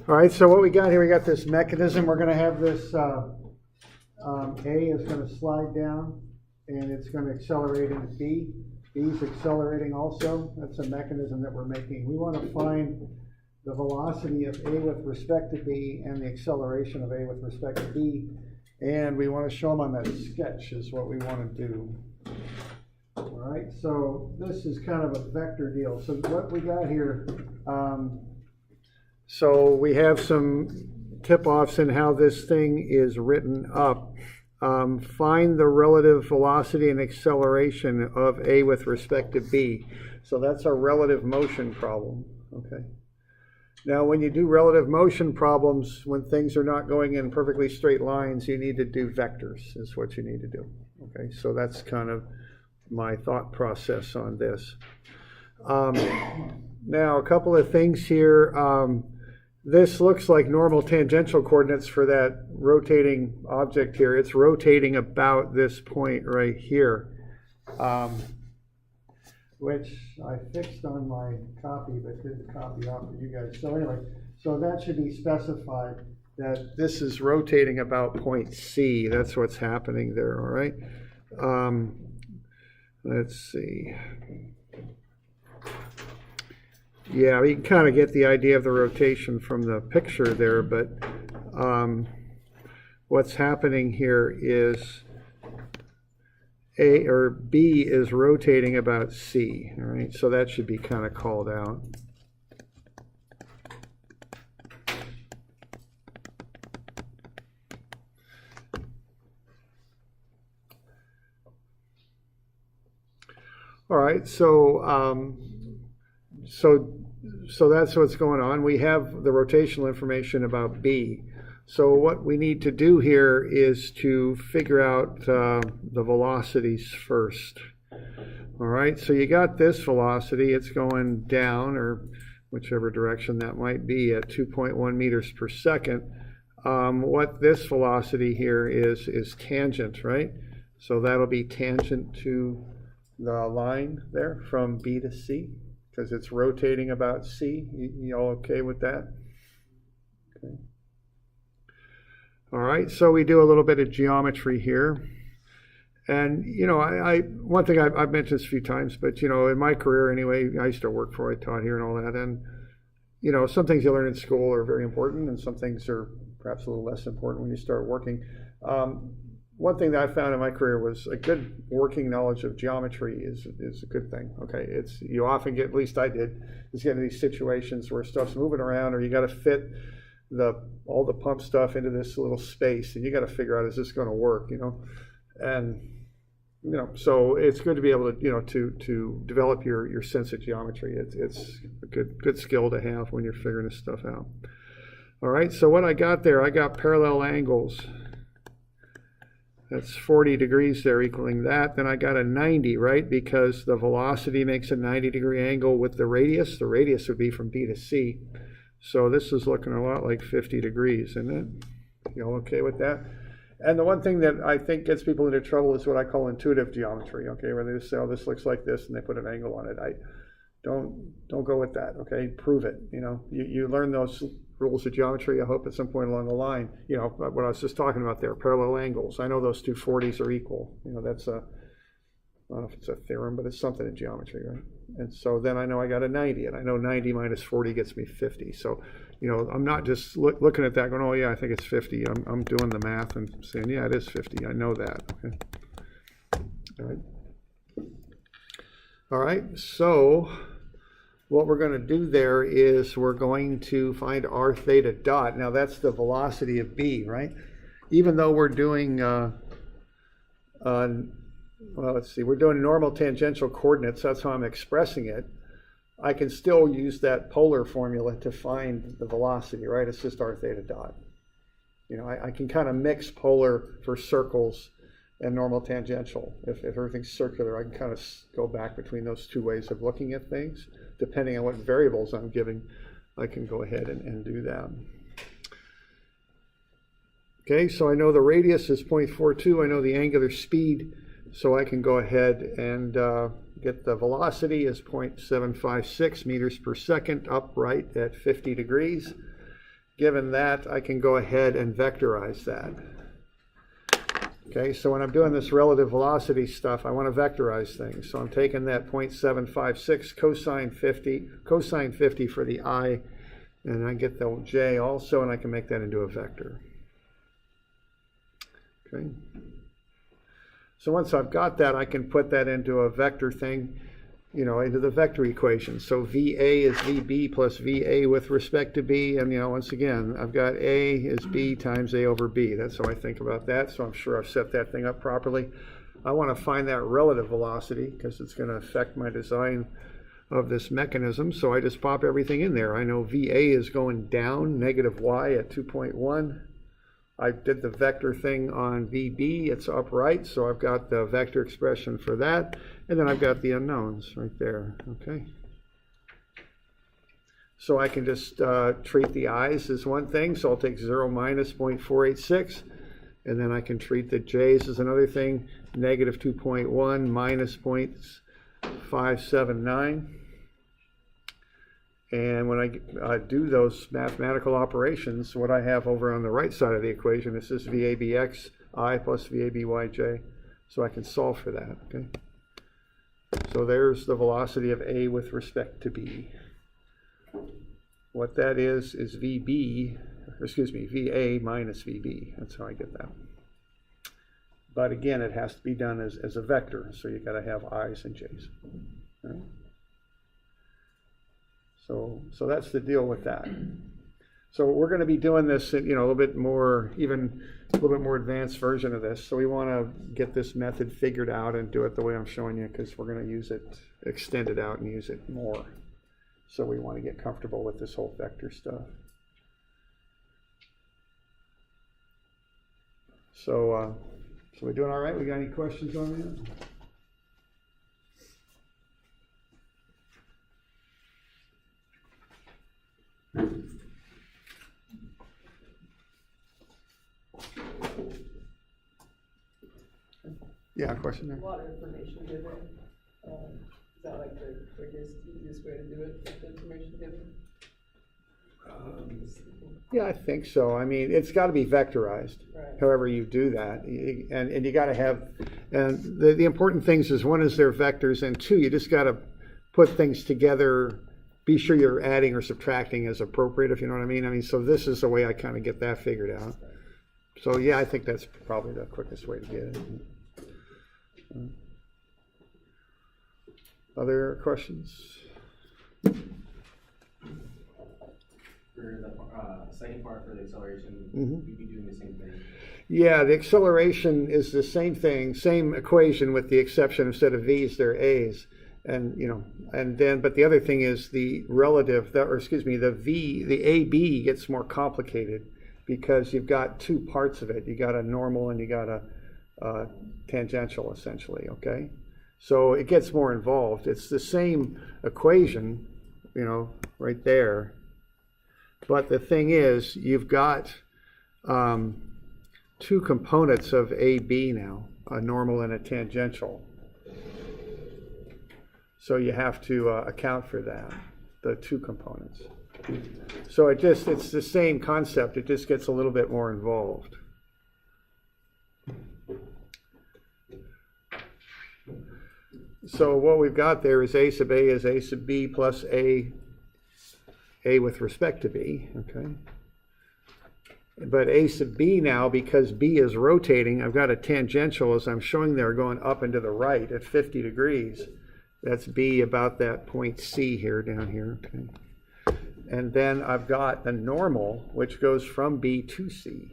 All right, so what we got here, we got this mechanism. We're going to have this A is going to slide down, and it's going to accelerate into B. B is accelerating also. That's a mechanism that we're making. We want to find the velocity of A with respect to B and the acceleration of A with respect to B. And we want to show them on that sketch is what we want to do. All right, so this is kind of a vector deal. So what we got here, so we have some tip-offs in how this thing is written up. Find the relative velocity and acceleration of A with respect to B. So that's a relative motion problem, okay? Now, when you do relative motion problems, when things are not going in perfectly straight lines, you need to do vectors, is what you need to do, okay? So that's kind of my thought process on this. Now, a couple of things here. This looks like normal tangential coordinates for that rotating object here. It's rotating about this point right here, which I fixed on my copy, but didn't copy out for you guys. So anyway, so that should be specified that this is rotating about point C. That's what's happening there, all right? Let's see. Yeah, you can kind of get the idea of the rotation from the picture there, but what's happening here is A or B is rotating about C, all right? So that should be kind of called out. All right, so that's what's going on. We have the rotational information about B. So what we need to do here is to figure out the velocities first. All right, so you got this velocity. It's going down, or whichever direction that might be, at 2.1 meters per second. What this velocity here is tangent, right? So that'll be tangent to the line there from B to C, because it's rotating about C. You all okay with that? Okay. All right, so we do a little bit of geometry here. And, you know, one thing I've mentioned this a few times, but, you know, in my career anyway, I used to work before I taught here and all that. And, you know, some things you learn in school are very important, and some things are perhaps a little less important when you start working. One thing that I found in my career was a good working knowledge of geometry is a good thing. Okay, you often get, at least I did, is get into these situations where stuff's moving around, or you got to fit all the pump stuff into this little space, and you got to figure out, is this going to work? You know, and you know, so it's good to be able to, you know, to develop your sense of geometry. It's a good skill to have when you're figuring this stuff out. All right, so what I got there, I got parallel angles. That's 40 degrees there, equaling that. Then I got a 90, right? Because the velocity makes a 90-degree angle with the radius. The radius would be from B to C. So this is looking a lot like 50 degrees, isn't it? You all okay with that? And the one thing that I think gets people into trouble is what I call intuitive geometry, okay? Where they just say, oh, this looks like this, and they put an angle on it. Don't go with that, okay? Prove it, you know? You learn those rules of geometry, I hope, at some point along the line. You know, what I was just talking about there, parallel angles. I know those two 40s are equal. You know, that's I don't know if it's a theorem, but it's something in geometry, right? And so then I know I got a 90, and I know 90 minus 40 gets me 50. So, you know, I'm not just looking at that going, oh yeah, I think it's 50. I'm doing the math and saying, yeah, it is 50. I know that, okay? All right. All right, so what we're going to do there is we're going to find r theta dot. Now that's the velocity of B, right? Even though we're doing, well, let's see, we're doing normal tangential coordinates, that's how I'm expressing it. I can still use that polar formula to find the velocity, right? It's just r theta dot. You know, I can kind of mix polar for circles and normal tangential. If everything's circular, I can kind of go back between those two ways of looking at things. Depending on what variables I'm giving, I can go ahead and do that. Okay, so I know the radius is 0.42. I know the angular speed So I can go ahead and get the velocity as 0.756 meters per second upright at 50 degrees. Given that, I can go ahead and vectorize that. Okay, so when I'm doing this relative velocity stuff, I want to vectorize things. So I'm taking that 0.756 cosine 50 for the I, and I get the J also, and I can make that into a vector. Okay. So once I've got that, I can put that into a vector thing, into the vector equation. So VA is VB plus VA with respect to B. And, once again, I've got A is B times A over B. That's how I think about that. So I'm sure I've set that thing up properly. I want to find that relative velocity because it's going to affect my design of this mechanism. So I just pop everything in there. I know VA is going down, negative Y at 2.1. I did the vector thing on VB, it's upright, so I've got the vector expression for that, and then I've got the unknowns right there, okay? So I can just treat the i's as one thing, so I'll take 0 minus 0.486, and then I can treat the j's as another thing, negative 2.1 minus 0.579. And when I do those mathematical operations, what I have over on the right side of the equation is this VABX I plus VABYJ. So I can solve for that, okay? So there's the velocity of A with respect to B. What that is VA minus VB. That's how I get that. But again, it has to be done as a vector, so you've got to have I's and J's. All right? So that's the deal with that. So we're going to be doing this in, a little bit more advanced version of this. So we want to get this method figured out and do it the way I'm showing you, because we're going to use it, extend it out and use it more. So we want to get comfortable with this whole vector stuff. So we're doing all right? We got any questions on that? Yeah, question there. A lot of information given. Is that like the quickest, easiest way to do it with the information given? Yeah, I think so. I mean, it's got to be vectorized, right, however you do that. And you got to have, and the important things is, one is they're vectors, and two, you just got to put things together, be sure you're adding or subtracting as appropriate, if you know what I mean. I mean, so this is the way I kind of get that figured out. So yeah, I think that's probably the quickest way to get it. Other questions? For the second part, for the acceleration, you'd be doing the same thing? Yeah, the acceleration is the same thing, same equation, with the exception, instead of V's, they're A's. And, but the other thing is the relative, the AB gets more complicated because you've got two parts of it. You got a normal and you got a tangential, essentially, okay? So it gets more involved. It's the same equation, right there. But the thing is, you've got two components of AB now, a normal and a tangential. So you have to account for that, the two components. So it's the same concept, it just gets a little bit more involved. So what we've got there is A sub A is A sub B plus A with respect to B, okay? But A sub B now, because B is rotating, I've got a tangential, as I'm showing there, going up and to the right at 50 degrees. That's B about that point C here, down here, okay? And then I've got the normal, which goes from B to C.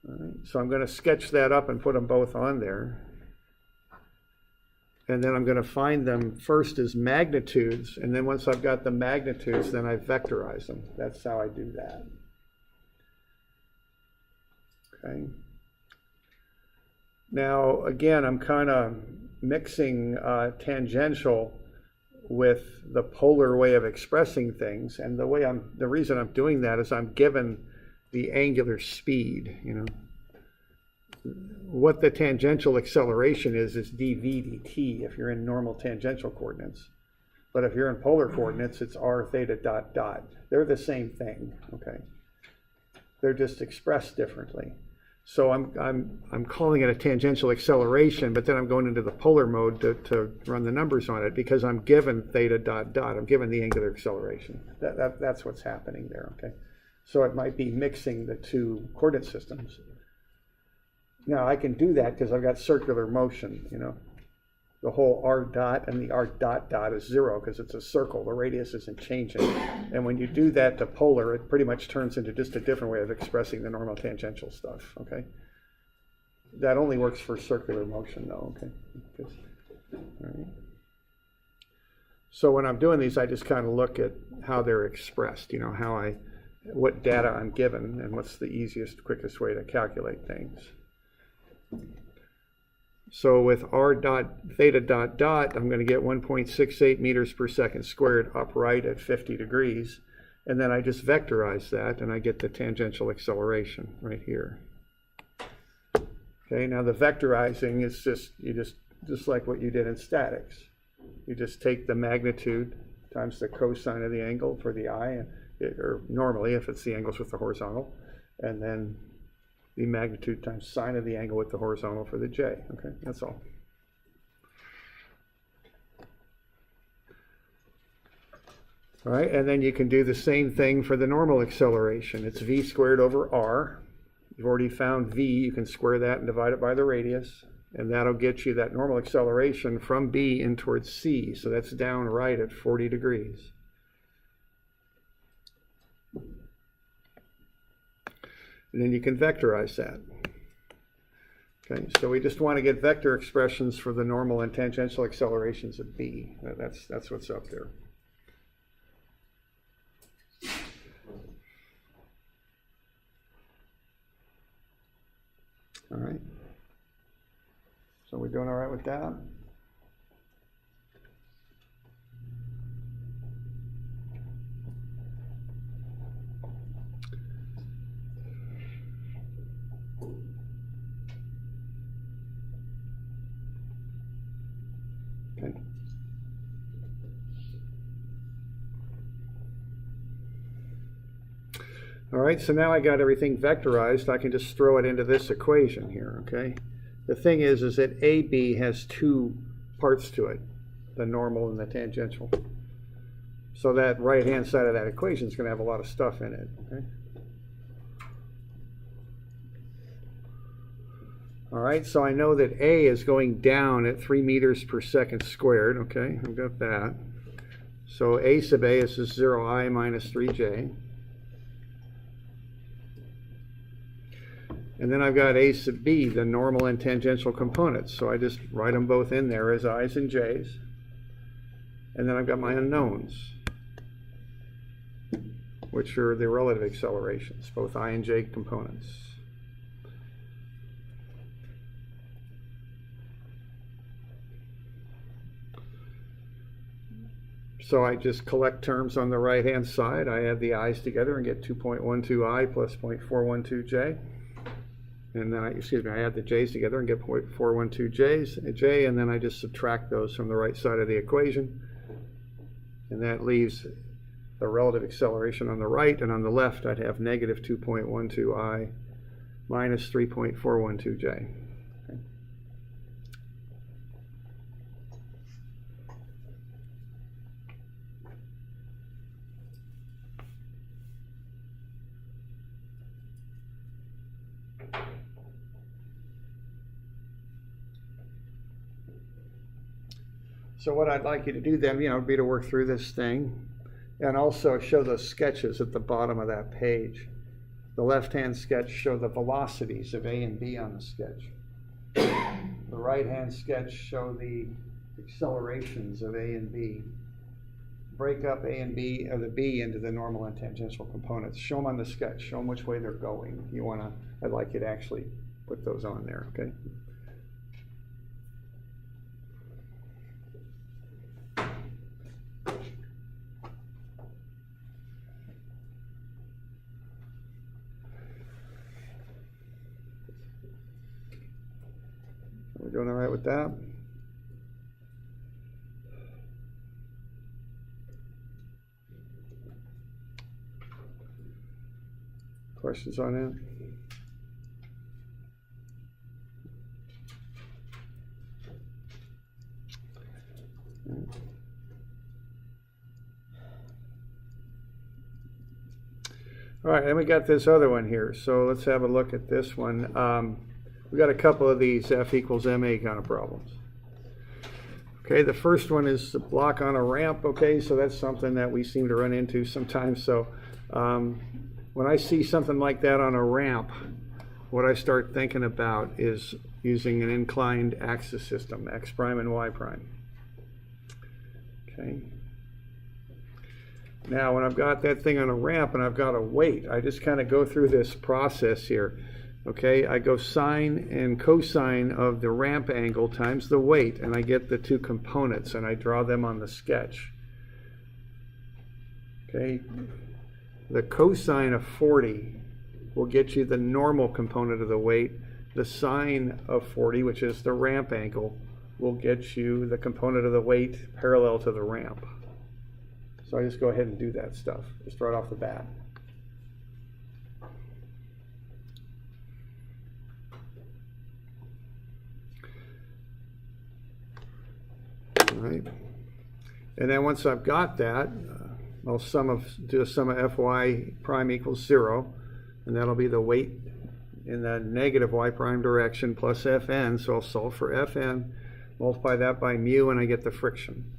All right, so I'm going to sketch that up and put them both on there. And then I'm going to find them first as magnitudes, and then once I've got the magnitudes, then I vectorize them. That's how I do that. Okay. Now, again, I'm kind of mixing tangential with the polar way of expressing things, and the reason I'm doing that is I'm given the angular speed, what the tangential acceleration is dv dt if you're in normal tangential coordinates. But if you're in polar coordinates, it's r theta dot dot. They're the same thing, okay? They're just expressed differently. So I'm calling it a tangential acceleration, but then I'm going into the polar mode to run the numbers on it because I'm given theta dot dot. I'm given the angular acceleration. That's what's happening there, okay? So it might be mixing the two coordinate systems. Now I can do that because I've got circular motion, you know. The whole r dot and the r dot dot is 0 because it's a circle. The radius isn't changing. And when you do that to polar, it pretty much turns into just a different way of expressing the normal tangential stuff, okay? That only works for circular motion though, okay? All right. So when I'm doing these, I just kind of look at how they're expressed, you know, what data I'm given and what's the easiest, quickest way to calculate things. So with r dot theta dot dot, I'm going to get 1.68 meters per second squared upright at 50 degrees. And then I just vectorize that and I get the tangential acceleration right here. Okay, now the vectorizing is just like what you did in statics. You just take the magnitude times the cosine of the angle for the I, or normally if it's the angles with the horizontal, and then the magnitude times sine of the angle with the horizontal for the j. Okay, that's all. All right, and then you can do the same thing for the normal acceleration. It's v squared over r. You've already found v. You can square that and divide it by the radius, and that'll get you that normal acceleration from b in towards c. So that's down right at 40 degrees. And then you can vectorize that. Okay, so we just want to get vector expressions for the normal and tangential accelerations of b. That's what's up there. All right. So we're doing all right with that? Okay. All right, so now I got everything vectorized. I can just throw it into this equation here, okay? The thing is that AB has two parts to it, the normal and the tangential. So that right-hand side of that equation is going to have a lot of stuff in it, okay? All right, so I know that A is going down at 3 meters per second squared, okay? I've got that. So A sub A is just 0I minus 3J. And then I've got A sub B, the normal and tangential components. So I just write them both in there as I's and J's. And then I've got my unknowns, which are the relative accelerations, both I and J components. So I just collect terms on the right-hand side. I add the I's together and get 2.12I plus 0.412J. And then I add the J's together and get 0.412J, and then I just subtract those from the right side of the equation. And that leaves the relative acceleration on the right, and on the left I'd have negative 2.12I minus 3.412J. Okay. So what I'd like you to do then, would be to work through this thing and also show those sketches at the bottom of that page. The left-hand sketch show the velocities of A and B on the sketch. The right-hand sketch show the accelerations of A and B. Break up A and B, or the B, into the normal and tangential components. Show them on the sketch. Show them which way they're going. I'd like you to actually put those on there, okay? doing all right with that? Questions on that? All right, and we got this other one here. So let's have a look at this one. We got a couple of these F equals MA kind of problems. Okay, the first one is the block on a ramp. Okay, so that's something that we seem to run into sometimes. So when I see something like that on a ramp, what I start thinking about is using an inclined axis system, X prime and Y prime. Okay. Now, when I've got that thing on a ramp and I've got a weight, I just kind of go through this process here. Okay, I go sine and cosine of the ramp angle times the weight, and I get the two components, and I draw them on the sketch. Okay, the cosine of 40 will get you the normal component of the weight. The sine of 40, which is the ramp angle, will get you the component of the weight parallel to the ramp. So I just go ahead and do that stuff, just right off the bat. All right. And then once I've got that, I'll do a sum of Fy prime equals 0, and that'll be the weight in the negative y prime direction plus Fn. So I'll solve for Fn, multiply that by mu, and I get the friction.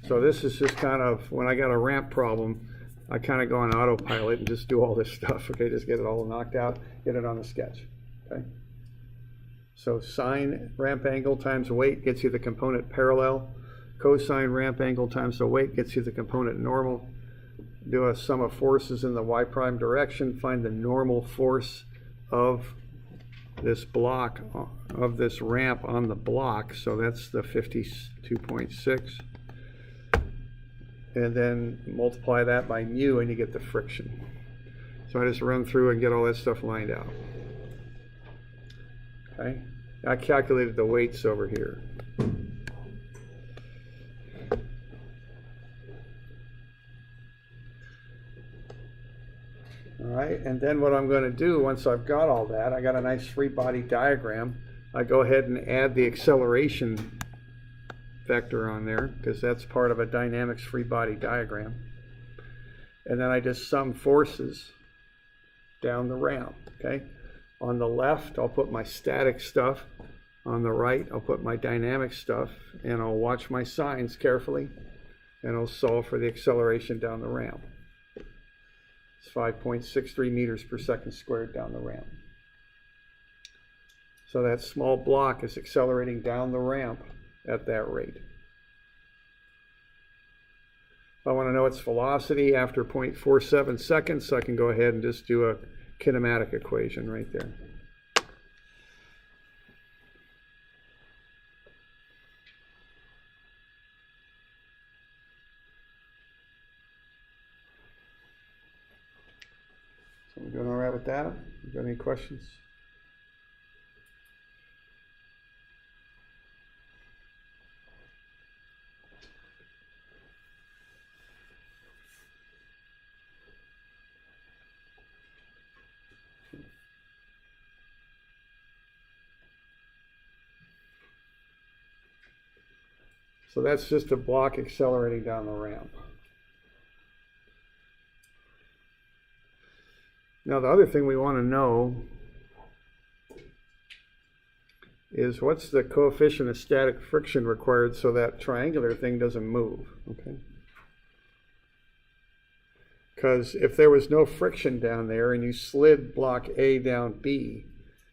So this is just kind of, when I got a ramp problem, I kind of go on autopilot and just do all this stuff, okay? Just get it all knocked out, get it on the sketch, okay? So sine ramp angle times weight gets you the component parallel. Cosine ramp angle times the weight gets you the component normal. Do a sum of forces in the y prime direction, find the normal force of this block, of this ramp on the block, so that's the 52.6. And then multiply that by mu and you get the friction. So I just run through and get all that stuff lined out. Okay, I calculated the weights over here. All right, and then what I'm going to do once I've got all that, I got a nice free body diagram. I go ahead and add the acceleration vector on there because that's part of a dynamics free body diagram. And then I just sum forces down the ramp, okay? On the left, I'll put my static stuff. On the right, I'll put my dynamic stuff, and I'll watch my signs carefully, and I'll solve for the acceleration down the ramp. It's 5.63 meters per second squared down the ramp. So that small block is accelerating down the ramp at that rate. If I want to know its velocity after 0.47 seconds, I can go ahead and just do a kinematic equation right there. So we're doing all right with that? You got any questions? So that's just a block accelerating down the ramp. Now the other thing we want to know is what's the coefficient of static friction required so that triangular thing doesn't move, okay? Because if there was no friction down there and you slid block A down B,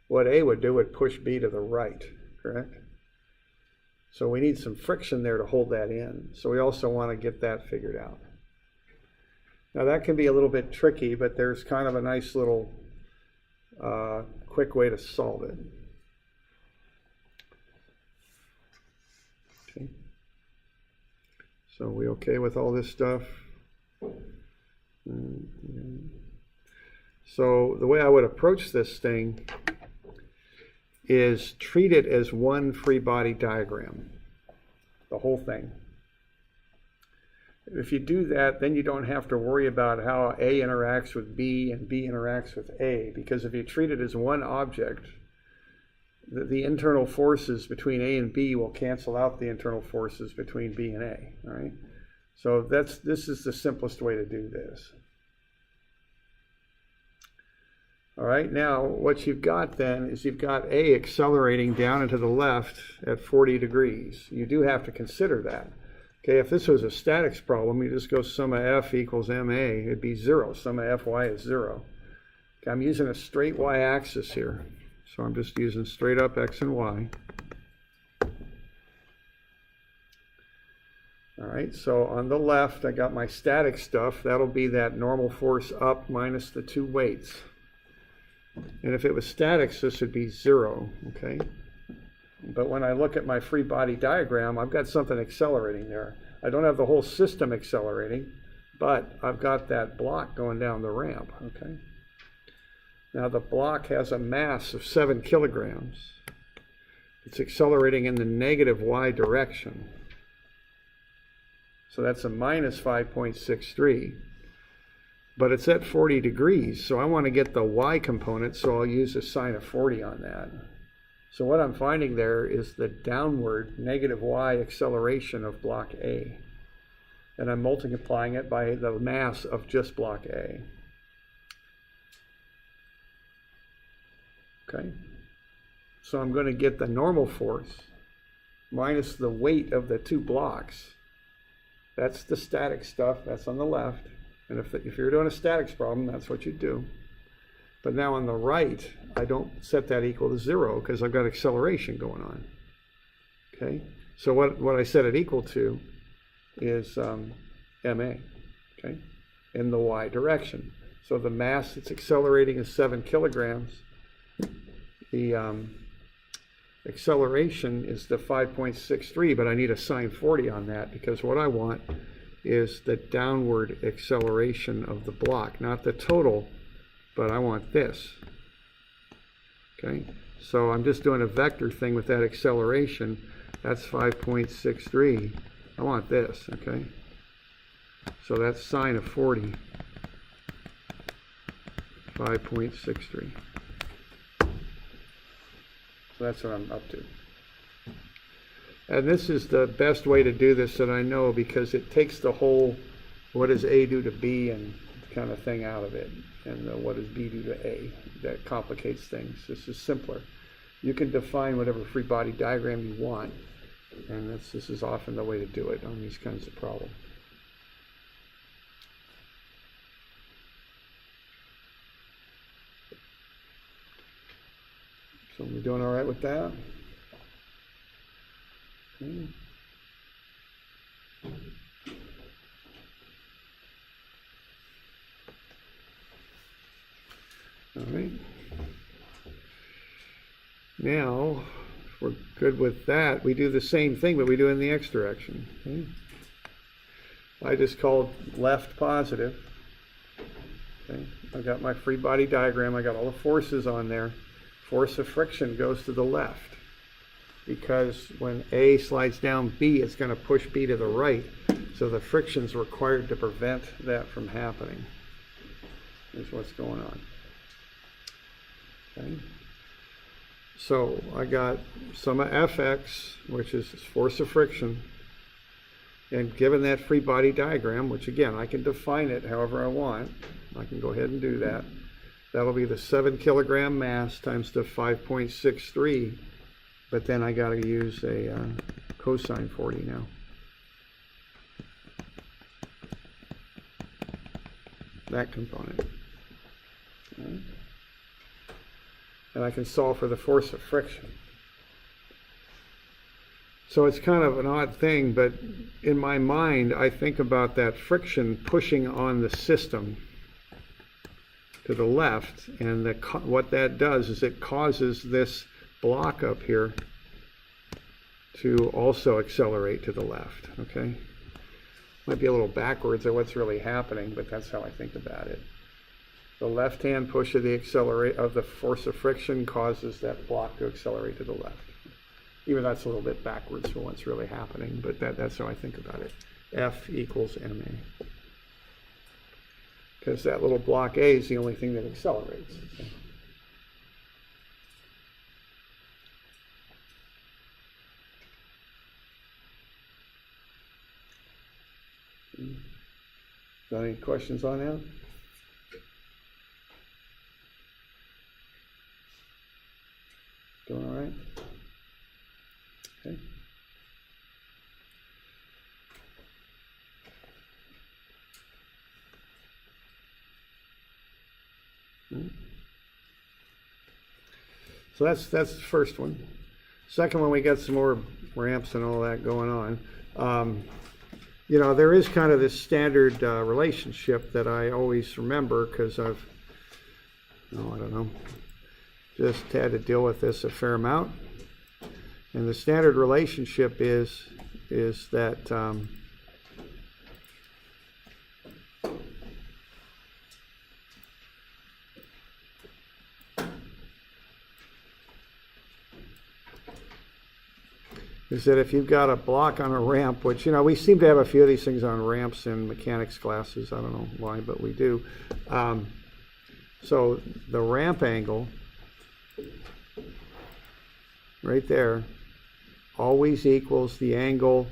what A would do would push B to the right, correct? So we need some friction there to hold that in. So we also want to get that figured out. Now that can be a little bit tricky, but there's kind of a nice little quick way to solve it. Okay. So we okay with all this stuff? So the way I would approach this thing is treat it as one free body diagram, the whole thing. If you do that, then you don't have to worry about how A interacts with B and B interacts with A, because if you treat it as one object, the internal forces between A and B will cancel out the internal forces between B and A, all right? So this is the simplest way to do this. All right, now what you've got then is you've got A accelerating down and to the left at 40 degrees. You do have to consider that. Okay, if this was a statics problem, you just go sum of F equals MA, it'd be 0. Sum of Fy is 0. Okay, I'm using a straight y-axis here. So I'm just using straight up X and Y. All right, so on the left, I got my static stuff. That'll be that normal force up minus the two weights. And if it was statics, this would be 0, okay? But when I look at my free body diagram, I've got something accelerating there. I don't have the whole system accelerating, but I've got that block going down the ramp, okay? Now the block has a mass of 7 kilograms. It's accelerating in the negative y direction. So that's a minus 5.63. But it's at 40 degrees, so I want to get the y component, so I'll use a sine of 40 on that. So what I'm finding there is the downward negative y acceleration of block A. And I'm multiplying it by the mass of just block A. Okay? So I'm going to get the normal force minus the weight of the two blocks. That's the static stuff, that's on the left. And if you're doing a statics problem, that's what you do. But now on the right, I don't set that equal to 0 because I've got acceleration going on. Okay? So what I set it equal to is MA, okay, in the y direction. So the mass that's accelerating is 7 kilograms. The acceleration is the 5.63, but I need a sine 40 on that because what I want is the downward acceleration of the block, not the total, but I want this. Okay, so I'm just doing a vector thing with that acceleration. That's 5.63. I want this, okay? So that's sine of 40, 5.63. So that's what I'm up to. And this is the best way to do this that I know because it takes the whole what does A do to B and kind of thing out of it. And what does B do to A? That complicates things. This is simpler. You can define whatever free body diagram you want. And this is often the way to do it on these kinds of problems. So we're doing all right with that? Okay. All right. Now, if we're good with that, we do the same thing, but we do it in the x direction. Okay. I just called left positive. Okay. I got my free body diagram. I got all the forces on there. Force of friction goes to the left because when A slides down B, it's going to push B to the right. So the friction's required to prevent that from happening. Is what's going on. Okay. So I got sum of Fx, which is force of friction. And given that free body diagram, which again, I can define it however I want. I can go ahead and do that. That'll be the 7 kilogram mass times the 5.63. But then I got to use a cosine 40 now. That component. Okay. And I can solve for the force of friction. So it's kind of an odd thing, but in my mind, I think about that friction pushing on the system to the left, and what that does is it causes this block up here to also accelerate to the left, okay? Might be a little backwards of what's really happening, but that's how I think about it. The left-hand push of the force of friction causes that block to accelerate to the left. Even that's a little bit backwards for what's really happening, but that's how I think about it. F equals ma. Because that little block A is the only thing that accelerates. So any questions on that? Doing all right? Okay. So that's the first one. Second one, we got some more ramps and all that going on. You know, there is kind of this standard relationship that I always remember because I don't know, just had to deal with this a fair amount. And the standard relationship is that if you've got a block on a ramp, which, you know, we seem to have a few of these things on ramps in mechanics classes. I don't know why, but we do. So the ramp angle right there always equals the angle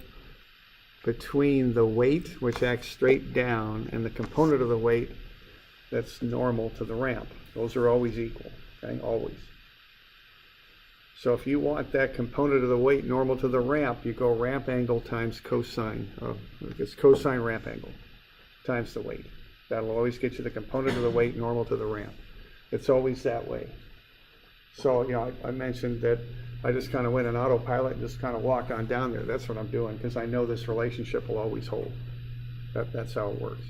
between the weight, which acts straight down, and the component of the weight that's normal to the ramp. Those are always equal, okay, always. So if you want that component of the weight normal to the ramp, you go ramp angle times cosine. It's cosine ramp angle times the weight. That'll always get you the component of the weight normal to the ramp. It's always that way. So, you know, I mentioned that I just kind of went in autopilot and just kind of walked on down there. That's what I'm doing because I know this relationship will always hold. That's how it works.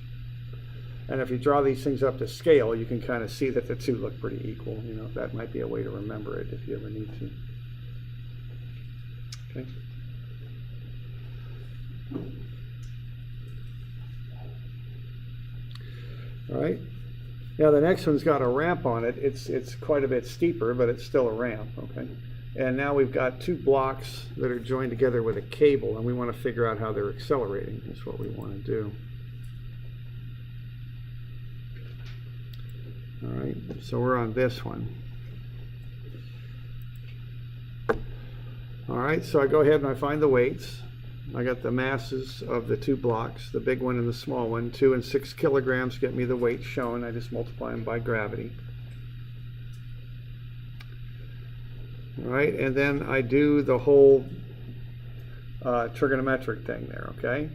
And if you draw these things up to scale, you can kind of see that the two look pretty equal. You know, that might be a way to remember it if you ever need to. Okay. All right. Now the next one's got a ramp on it. It's quite a bit steeper, but it's still a ramp. Okay. And now we've got two blocks that are joined together with a cable, and we want to figure out how they're accelerating. That's what we want to do. All right, so we're on this one. All right, so I go ahead and I find the weights. I got the masses of the two blocks, the big one and the small one. 2 and 6 kilograms get me the weight shown. I just multiply them by gravity. All right, and then I do the whole trigonometric thing there, okay?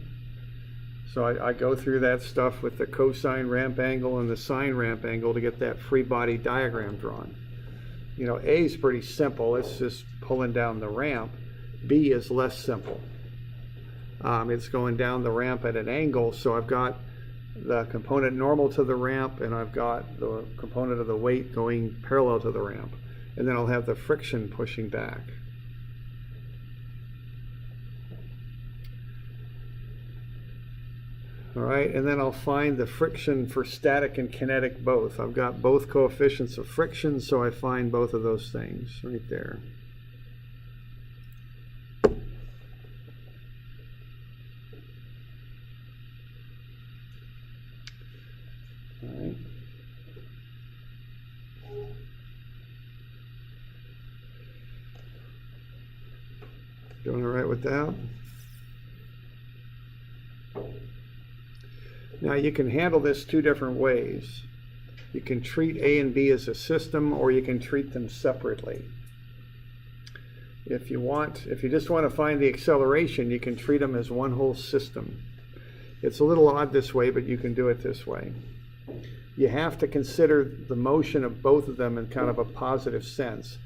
So I go through that stuff with the cosine ramp angle and the sine ramp angle to get that free body diagram drawn. You know, A is pretty simple. It's just pulling down the ramp. B is less simple. It's going down the ramp at an angle, so I've got the component normal to the ramp and I've got the component of the weight going parallel to the ramp. And then I'll have the friction pushing back. All right, and then I'll find the friction for static and kinetic both. I've got both coefficients of friction, so I find both of those things right there. All right. Doing all right with that? Now you can handle this two different ways. You can treat A and B as a system, or you can treat them separately. If you just want to find the acceleration, you can treat them as one whole system. It's a little odd this way, but you can do it this way. You have to consider the motion of both of them in kind of a positive sense.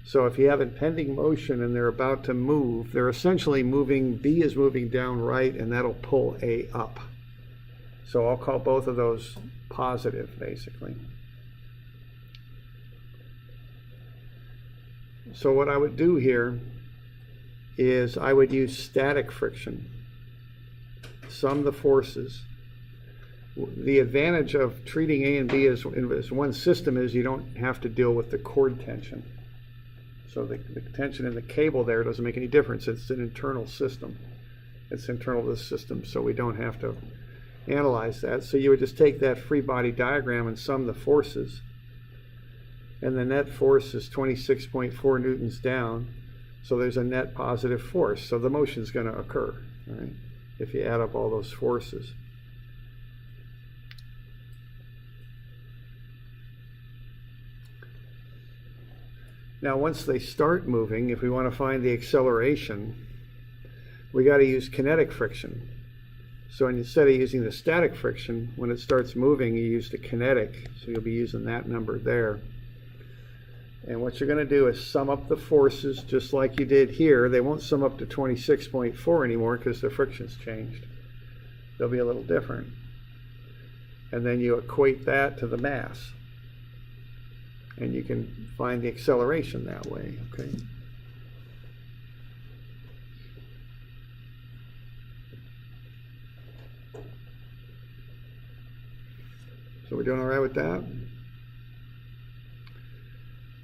So if you have impending motion and they're about to move, they're essentially moving, B is moving down right, and that'll pull A up. So I'll call both of those positive, basically. So what I would do here is I would use static friction, sum the forces, The advantage of treating A and B as one system is you don't have to deal with the cord tension. So the tension in the cable there doesn't make any difference. It's an internal system. It's internal to the system, so we don't have to analyze that. So you would just take that free body diagram and sum the forces. And the net force is 26.4 newtons down. So there's a net positive force. So the motion is going to occur, right, if you add up all those forces. Now, once they start moving, if we want to find the acceleration, we got to use kinetic friction. So instead of using the static friction, when it starts moving, you use the kinetic. So you'll be using that number there. And what you're going to do is sum up the forces just like you did here. They won't sum up to 26.4 anymore because the friction's changed. They'll be a little different. And then you equate that to the mass. And you can find the acceleration that way, okay? So we're doing all right with that?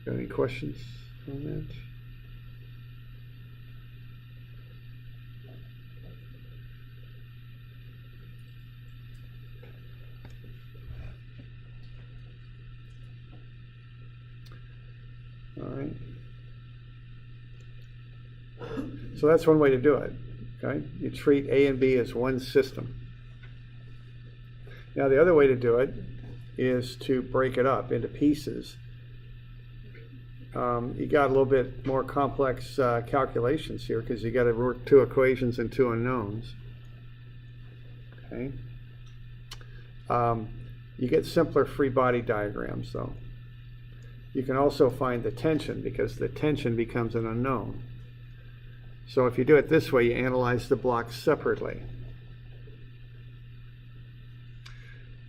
Got any questions on that? All right. So that's one way to do it, okay? You treat A and B as one system. Now the other way to do it is to break it up into pieces. You got a little bit more complex calculations here because you got to work two equations and two unknowns. Okay. You get simpler free body diagrams though. You can also find the tension because the tension becomes an unknown. So if you do it this way, you analyze the blocks separately.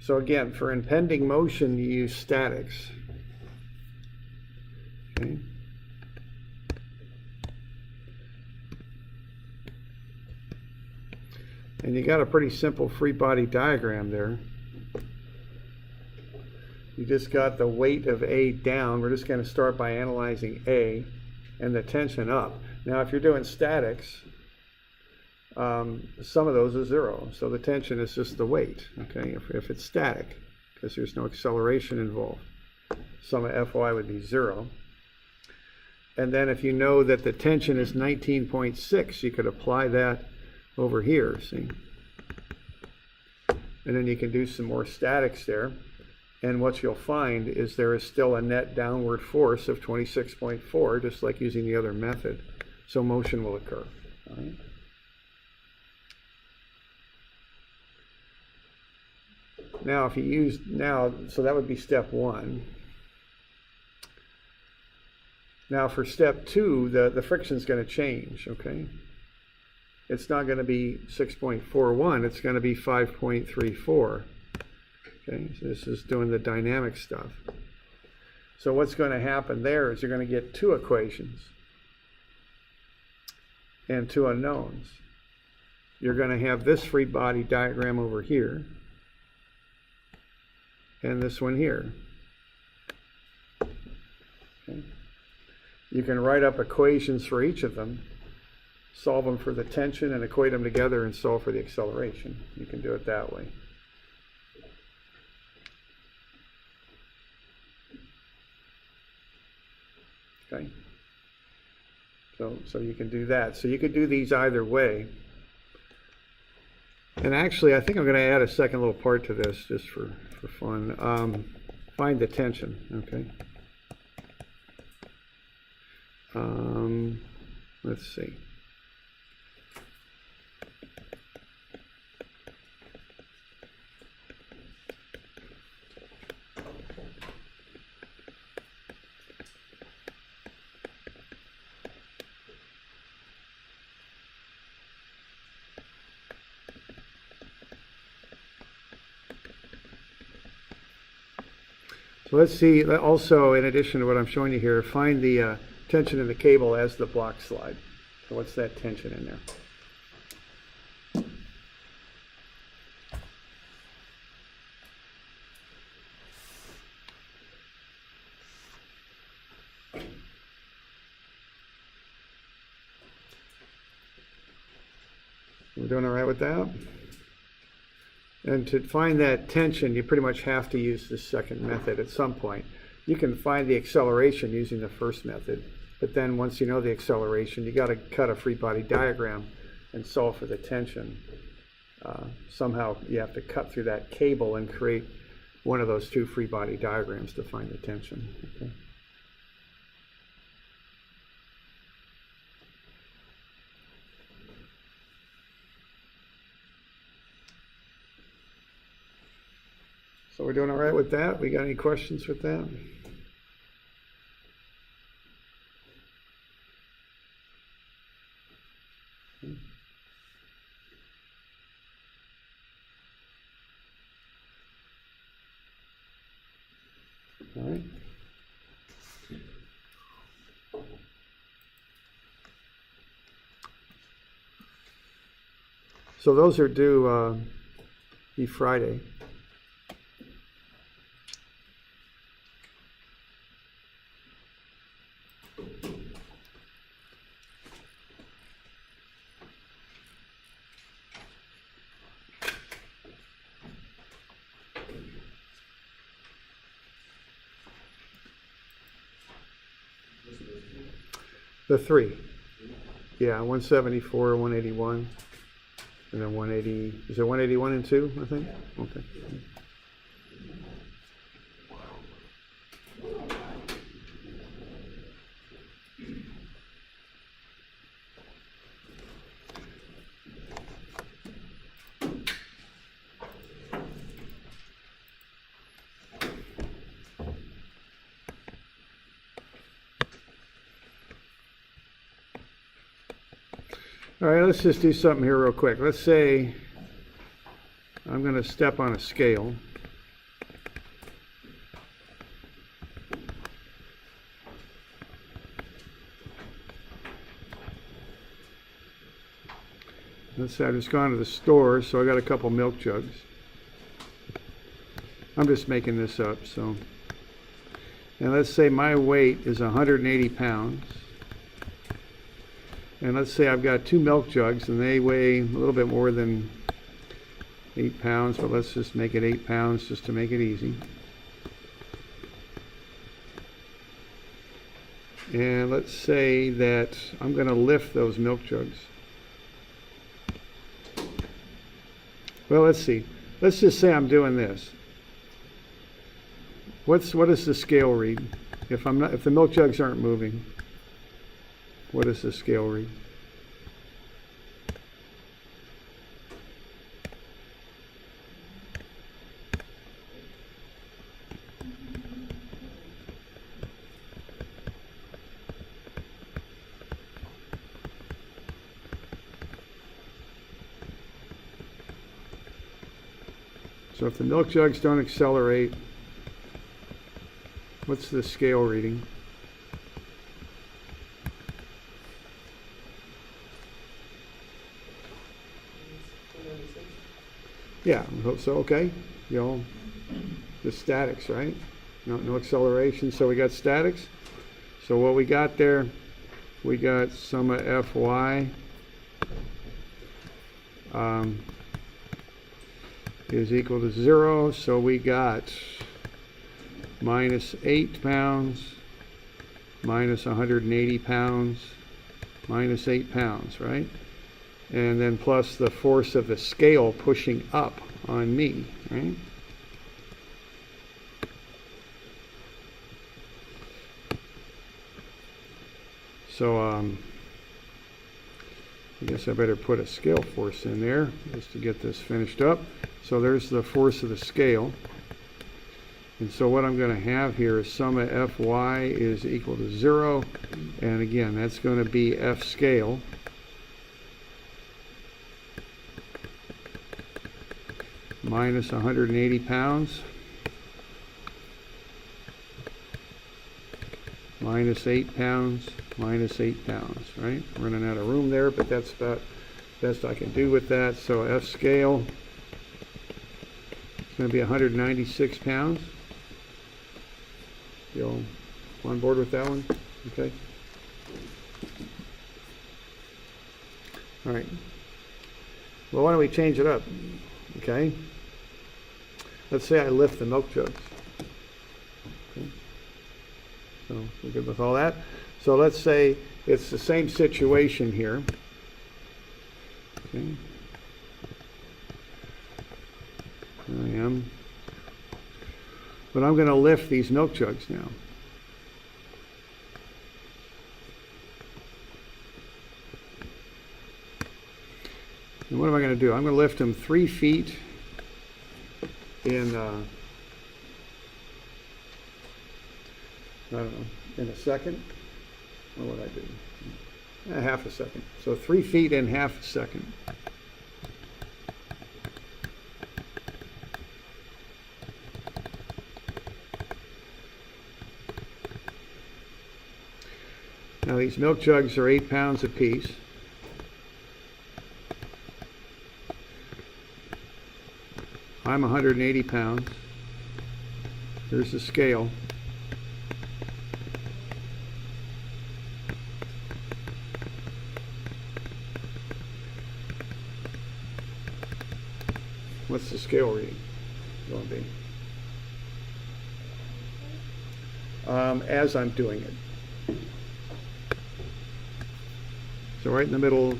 So again, for impending motion, you use statics. Okay. And you got a pretty simple free body diagram there. You just got the weight of A down. We're just going to start by analyzing A and the tension up. Now, if you're doing statics, some of those are zero. So the tension is just the weight, okay, if it's static, because there's no acceleration involved. Sum of Fy would be zero. And then if you know that the tension is 19.6, you could apply that over here, see? And then you can do some more statics there. And what you'll find is there is still a net downward force of 26.4, just like using the other method. So motion will occur. All right? Now, if you use so that would be step one. Now, for step two, the friction is going to change, okay? It's not going to be 6.41, it's going to be 5.34. Okay, so this is doing the dynamic stuff. So what's going to happen there is you're going to get two equations and two unknowns. You're going to have this free body diagram over here and this one here. Okay. You can write up equations for each of them, solve them for the tension, and equate them together and solve for the acceleration. You can do it that way. Okay. So you can do that. So you could do these either way. And actually, I think I'm going to add a second little part to this just for fun. Find the tension, okay? Let's see. So let's see, also in addition to what I'm showing you here, find the tension in the cable as the block slide. So what's that tension in there? doing all right with that? And to find that tension, you pretty much have to use the second method at some point. You can find the acceleration using the first method, but then once you know the acceleration, you got to cut a free body diagram and solve for the tension. Somehow you have to cut through that cable and create one of those two free body diagrams to find the tension. Okay. So we're doing all right with that? We got any questions with that? All right. So those are due be Friday. The three. Yeah, 174, 181, and then 180. Is it 181 and 2, I think? Okay. All right, let's just do something here real quick. Let's say I'm going to step on a scale. Let's say I've just gone to the store, so I got a couple milk jugs. I'm just making this up, so. And let's say my weight is 180 pounds. And let's say I've got two milk jugs and they weigh a little bit more than 8 pounds, but let's just make it 8 pounds just to make it easy. And let's say that I'm going to lift those milk jugs. Well, let's see. Let's just say I'm doing this. What does the scale read? If the milk jugs aren't moving, what does the scale read? So if the milk jugs don't accelerate, what's the scale reading? Yeah, I hope so. Okay, the statics, right? No acceleration, so we got statics. So what we got there, we got sum of Fy is equal to 0, so we got minus 8 pounds, minus 180 pounds, minus 8 pounds, right? And then plus the force of the scale pushing up on me, right? So I guess I better put a scale force in there just to get this finished up. So there's the force of the scale. And so what I'm going to have here is sum of Fy is equal to 0. And again, that's going to be F scale minus 180 pounds minus 8 pounds minus 8 pounds, right? Running out of room there, but that's about best I can do with that. So F scale is going to be 196 pounds. You all on board with that one? Okay. All right. Well, why don't we change it up? Okay. Let's say I lift the milk jugs. Okay. So we're good with all that. So let's say it's the same situation here. Okay. There I am. But I'm going to lift these milk jugs now. And what am I going to do? I'm going to lift them 3 feet in, I don't know, in a second. What would I do? Half a second. So 3 feet in half a second. Now these milk jugs are 8 pounds apiece. I'm 180 pounds. Here's the scale. What's the scale reading going to be? As I'm doing it. So right in the middle,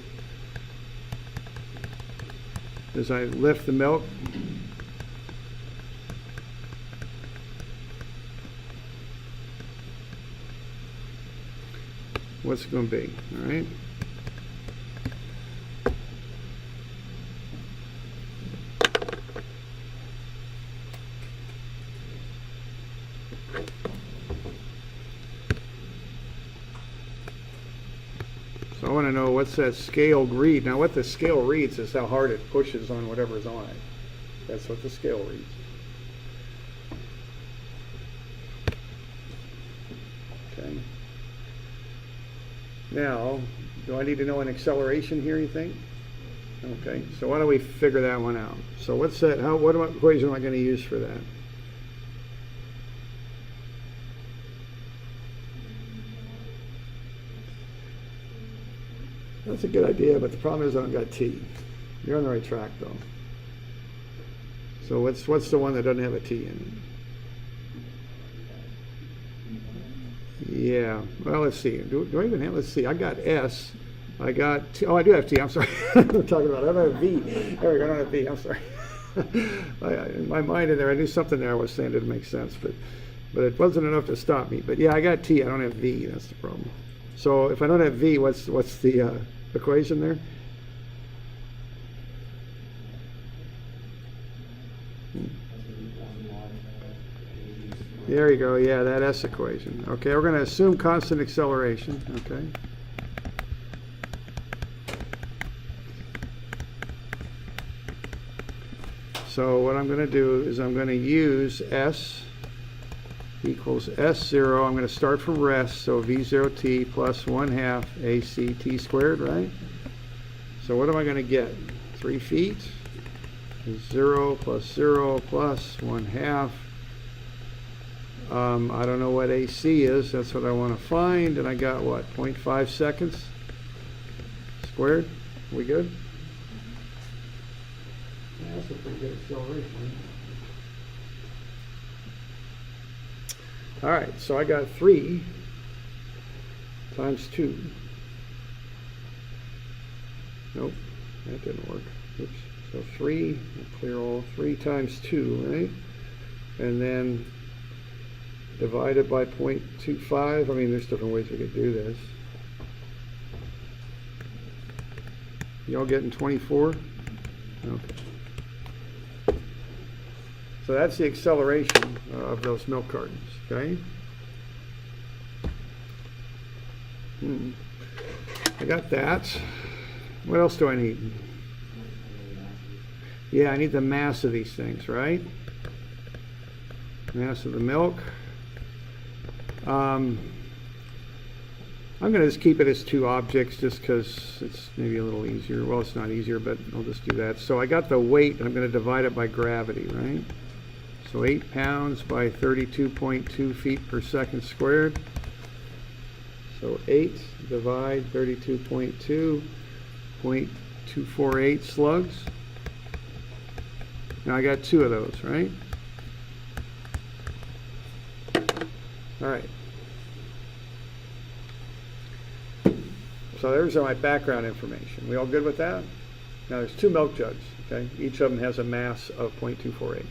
as I lift the milk, what's it going to be? All right. So I want to know what's that scale read. Now what the scale reads is how hard it pushes on whatever's on it. That's what the scale reads. Okay. Now, do I need to know an acceleration here, you think? Okay, so why don't we figure that one out? So what's that, what equation am I going to use for that? That's a good idea, but the problem is I don't got T. You're on the right track, though. So what's the one that doesn't have a T in it? Yeah, well, let's see. Do I even have, let's see, I got S. I got T. Oh, I do have T. I'm sorry. I'm talking about, I don't have V. There we go, I don't have V. I'm sorry. In my mind in there, I knew something there I was saying didn't make sense, but it wasn't enough to stop me. But yeah, I got T. I don't have V. That's the problem. So if I don't have V, what's the equation there? There you go. Yeah, that S equation. Okay, we're going to assume constant acceleration. Okay. So what I'm going to do is I'm going to use S equals S0. I'm going to start from rest, so V0t plus 1/2 AC t squared, right? So what am I going to get? 3 feet. 0 plus 0 plus 1/2. I don't know what AC is. That's what I want to find. And I got what? 0.5 seconds squared. We good? Yeah, that's a pretty good acceleration. All right, so I got 3 times 2. Nope, that didn't work. Oops. So 3, clear all, 3 times 2, right? And then divided by 0.25. I mean, there's different ways we could do this. Y'all getting 24? Okay. So that's the acceleration of those milk cartons, okay? I got that. What else do I need? Yeah, I need the mass of these things, right? Mass of the milk. I'm going to just keep it as 2 objects just because it's maybe a little easier. Well, it's not easier, but I'll just do that. So I got the weight. I'm going to divide it by gravity, right? So 8 pounds by 32.2 feet per second squared. So 8 divide 32.2, .248 slugs. Now I got 2 of those, right? All right. So there's my background information. We all good with that? Now there's 2 milk jugs, okay? Each of them has a mass of .248.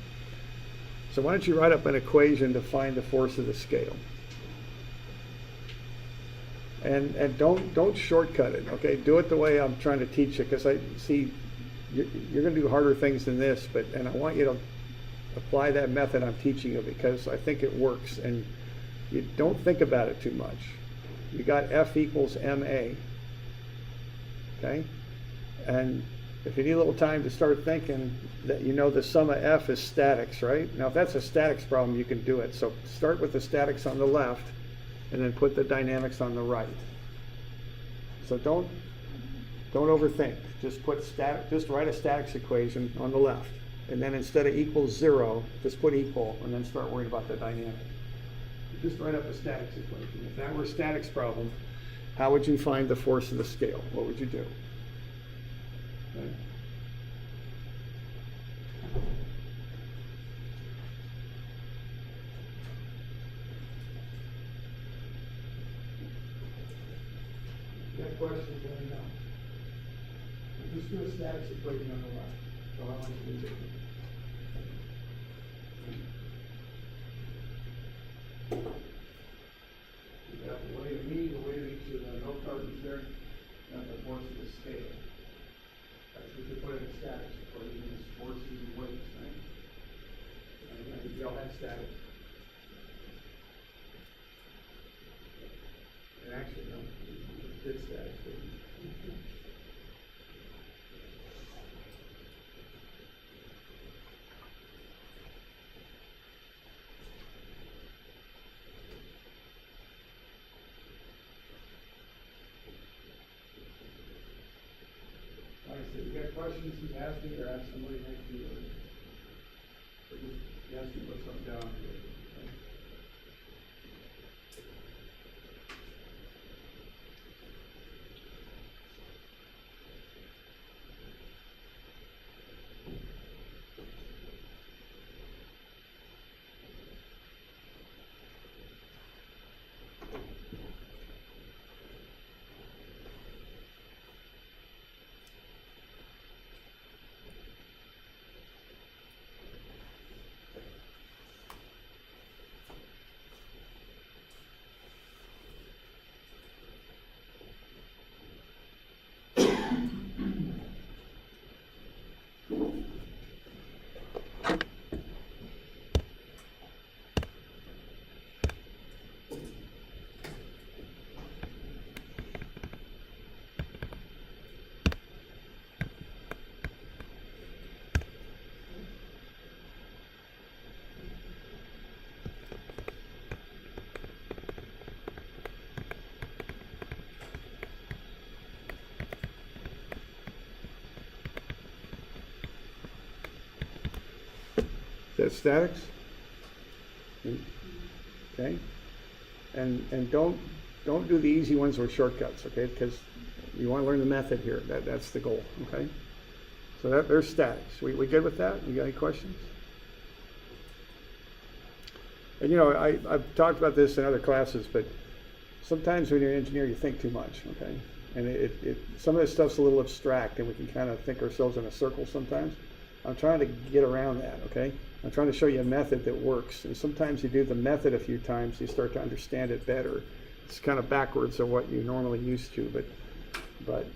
So why don't you write up an equation to find the force of the scale? And don't shortcut it, okay? Do it the way I'm trying to teach you, because I see you're going to do harder things than this, and I want you to apply that method I'm teaching you, because I think it works, and you don't think about it too much. You got F equals MA, okay? And if you need a little time to start thinking, that you know the sum of F is statics, right? Now if that's a statics problem, you can do it. So start with the statics on the left, and then put the dynamics on the right. So don't overthink. Just write a statics equation on the left, and then instead of equals 0, just put equal, and then start worrying about the dynamic. Just write up a statics equation. If that were a statics problem, how would you find the force of the scale? What would you do? Okay. Got questions, let me know. Just do a statics equation on the left. So I want you to do. You got the weight of me, the weight of each of the milk cartons there, and the force of the scale. That's what you put in a statics equation, is forces and weights, right? And you all have statics. And actually, no, it's statics. Like I said, you got questions, you ask me, or ask somebody next to you. Or just ask me, put something down. Okay? Is that statics? Okay. And don't do the easy ones with shortcuts, okay? Because you want to learn the method here. That's the goal, okay? So there's statics. We good with that? You got any questions? And you know, I've talked about this in other classes, but sometimes when you're an engineer, you think too much, okay? And some of this stuff's a little abstract, and we can kind of think ourselves in a circle sometimes. I'm trying to get around that, okay? I'm trying to show you a method that works. And sometimes you do the method a few times, you start to understand it better. It's kind of backwards of what you normally used to, but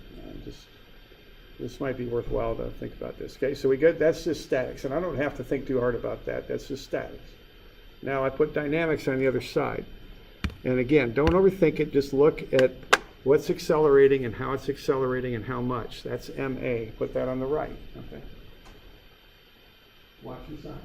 this might be worthwhile to think about this. Okay, so we got, that's just statics, and I don't have to think too hard about that. That's just statics. Now I put dynamics on the other side. And again, don't overthink it. Just look at what's accelerating and how it's accelerating and how much. That's MA. Put that on the right. Okay. Watch the sign.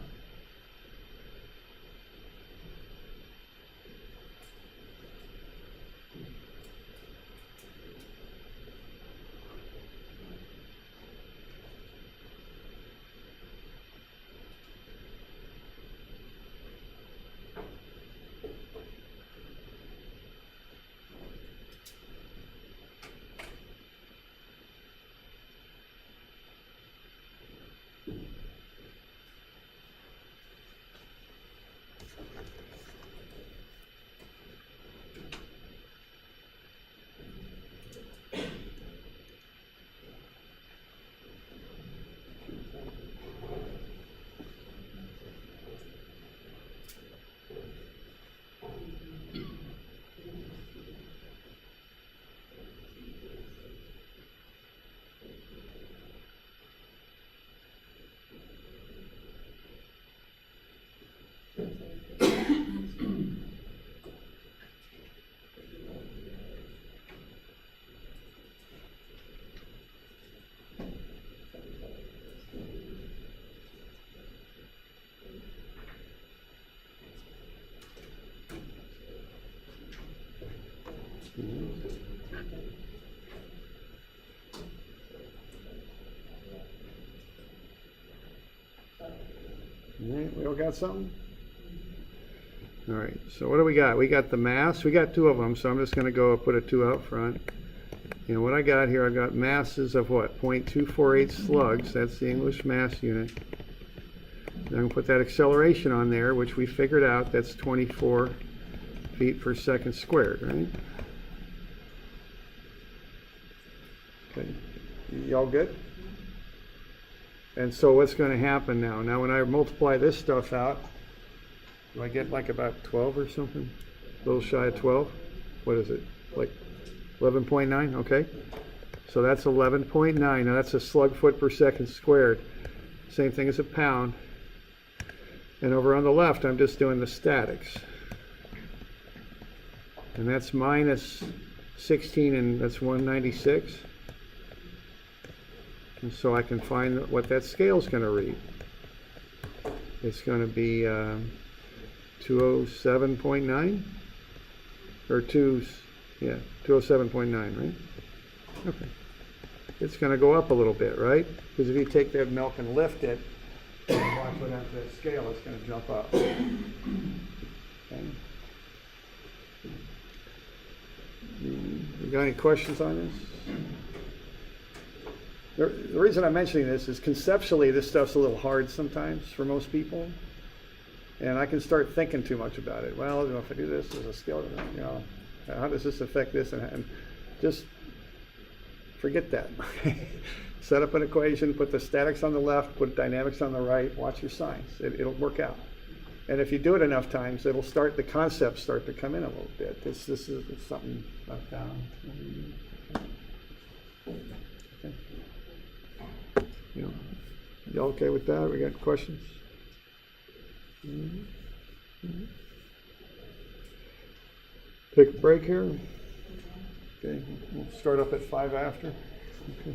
All right, we all got something? All right, so what do we got? We got the mass. We got two of them, so I'm just going to go put a 2 out front. And what I got here, I've got masses of what? 0.248 slugs. That's the English mass unit. Then I'm going to put that acceleration on there, which we figured out. That's 24 feet per second squared, right? Okay, y'all good? And so what's going to happen now? Now when I multiply this stuff out, do I get like about 12 or something? A little shy of 12? What is it? Like 11.9? Okay. So that's 11.9. Now that's a slug foot per second squared. Same thing as a pound. And over on the left, I'm just doing the statics. And that's minus 16, and that's 196. And so I can find what that scale's going to read. It's going to be 207.9? Or 207.9, right? Okay. It's going to go up a little bit, right? Because if you take that milk and lift it, and watch what happens to that scale, it's going to jump up. Okay. You got any questions on this? The reason I'm mentioning this is conceptually this stuff's a little hard sometimes for most people. And I can start thinking too much about it. Well, you know, if I do this as a scale, you know, how does this affect this? And just forget that. Set up an equation, put the statics on the left, put dynamics on the right, watch your signs. It'll work out. And if you do it enough times, it'll start, the concepts start to come in a little bit. This is something I found. Okay. You all okay with that? We got questions? Take a break here. Okay, we'll start up at 5 after. Okay.